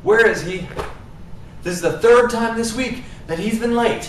Where is he? This is the third time this week that he's been late.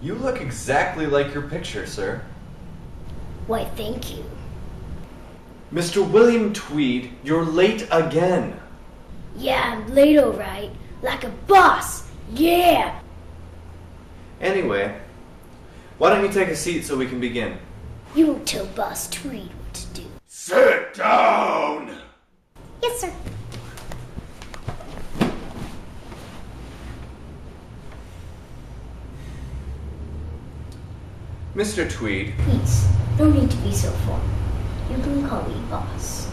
You look exactly like your picture, sir. Why, thank you. Mr. William Tweed, you're late again. Yeah, I'm late alright. Like a boss. Yeah! Anyway, why don't you take a seat so we can begin? You won't tell Boss Tweed what to do. Sit down! Yes, sir. Mr. Tweed. Please, no need to be so formal. You can call me boss.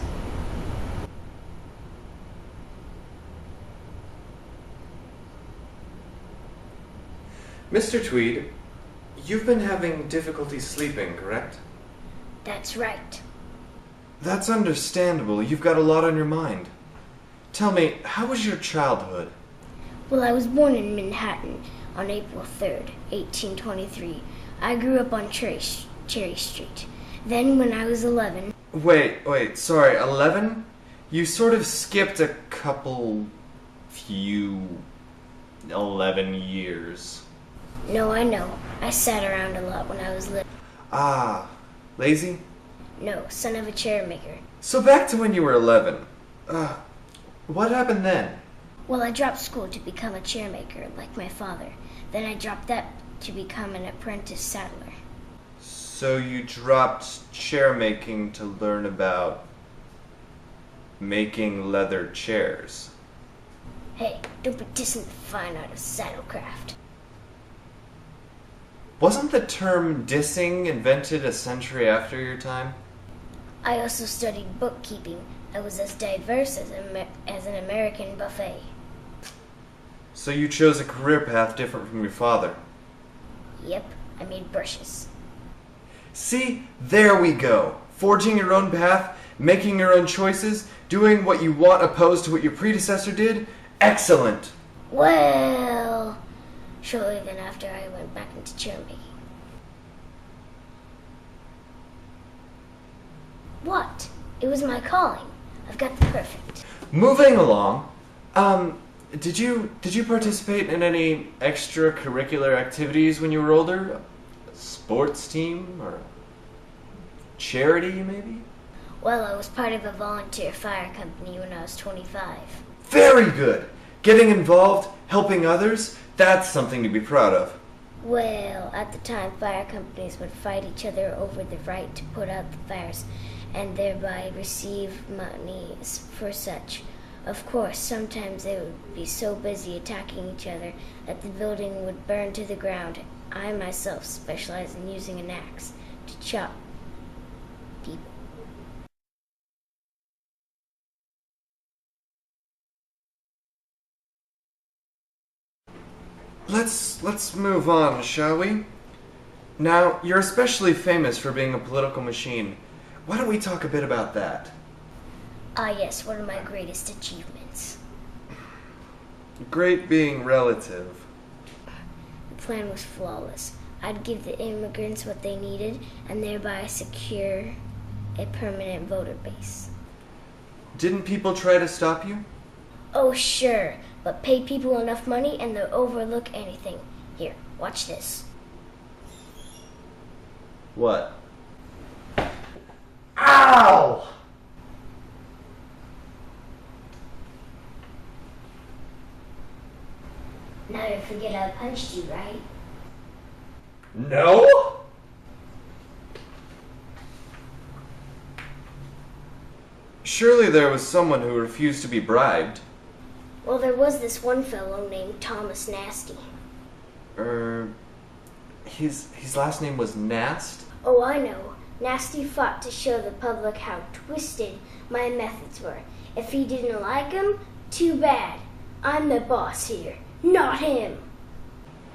Mr. Tweed, you've been having difficulty sleeping, correct? That's right. That's understandable. You've got a lot on your mind. Tell me, how was your childhood? Well, I was born in Manhattan on April 3rd, 1823. I grew up on Cherry Street. Then, when I was 11... Wait, sorry, 11? You sort of skipped a few 11 years. No, I know. I sat around a lot when I was little. Ah, lazy? No, son of a chair maker. So back to when you were 11. What happened then? Well, I dropped school to become a chair maker, like my father. Then I dropped that to become an apprentice saddler. So you dropped chair making to learn about making leather chairs. Hey, don't be dissing the fine art of saddlecraft. Wasn't the term dissing invented a century after your time? I also studied bookkeeping. I was as diverse as an American buffet. So you chose a career path different from your father. Yep, I made brushes. See, there we go. Forging your own path, making your own choices, doing what you want opposed to what your predecessor did. Excellent. Well, shortly then after I went back into chair making. What? It was my calling. I've got the perfect. Moving along, did you participate in any extracurricular activities when you were older? A sports team or charity, maybe? Well, I was part of a volunteer fire company when I was 25. Very good. Getting involved, helping others, that's something to be proud of. Well, at the time, fire companies would fight each other over the right to put out the fires and thereby receive money for such. Of course, sometimes they would be so busy attacking each other that the building would burn to the ground. I myself specialize in using an axe to chop people. Let's move on, shall we? Now, you're especially famous for being a political machine. Why don't we talk a bit about that? Ah, yes, one of my greatest achievements. Great being relative. The plan was flawless. I'd give the immigrants what they needed and thereby secure a permanent voter base. Didn't people try to stop you? Oh, sure, but pay people enough money and they'll overlook anything. Here, watch this. What? Ow! Now you forget I punched you, right? No? Surely there was someone who refused to be bribed. Well, there was this one fellow named Thomas Nasty. His last name was Nast? Oh, I know. Nasty fought to show the public how twisted my methods were. If he didn't like 'em, too bad. I'm the boss here, not him.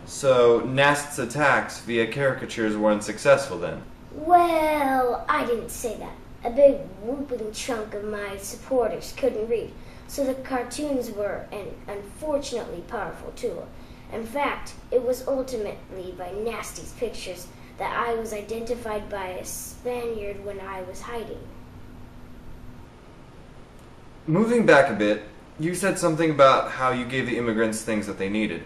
So Nast's attacks via caricatures weren't successful then? Well, I didn't say that. A big whooping chunk of my supporters couldn't read, so the cartoons were an unfortunately powerful tool. In fact, it was ultimately by Nasty's pictures that I was identified by a Spaniard when I was hiding. Moving back a bit, you said something about how you gave the immigrants things that they needed.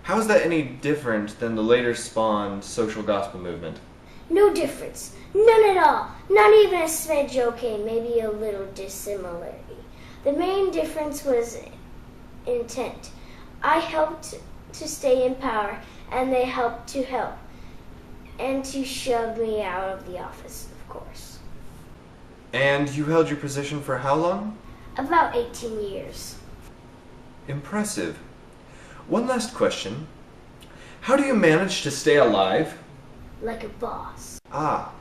How is that any different than the later spawned social gospel movement? No difference. None at all. Not even a smidge okay, maybe a little dissimilarity. The main difference was intent. I helped to stay in power, and they helped to help. And to shove me out of the office, of course. And you held your position for how long? About 18 years. Impressive. One last question. How do you manage to stay alive? Like a boss. Ah,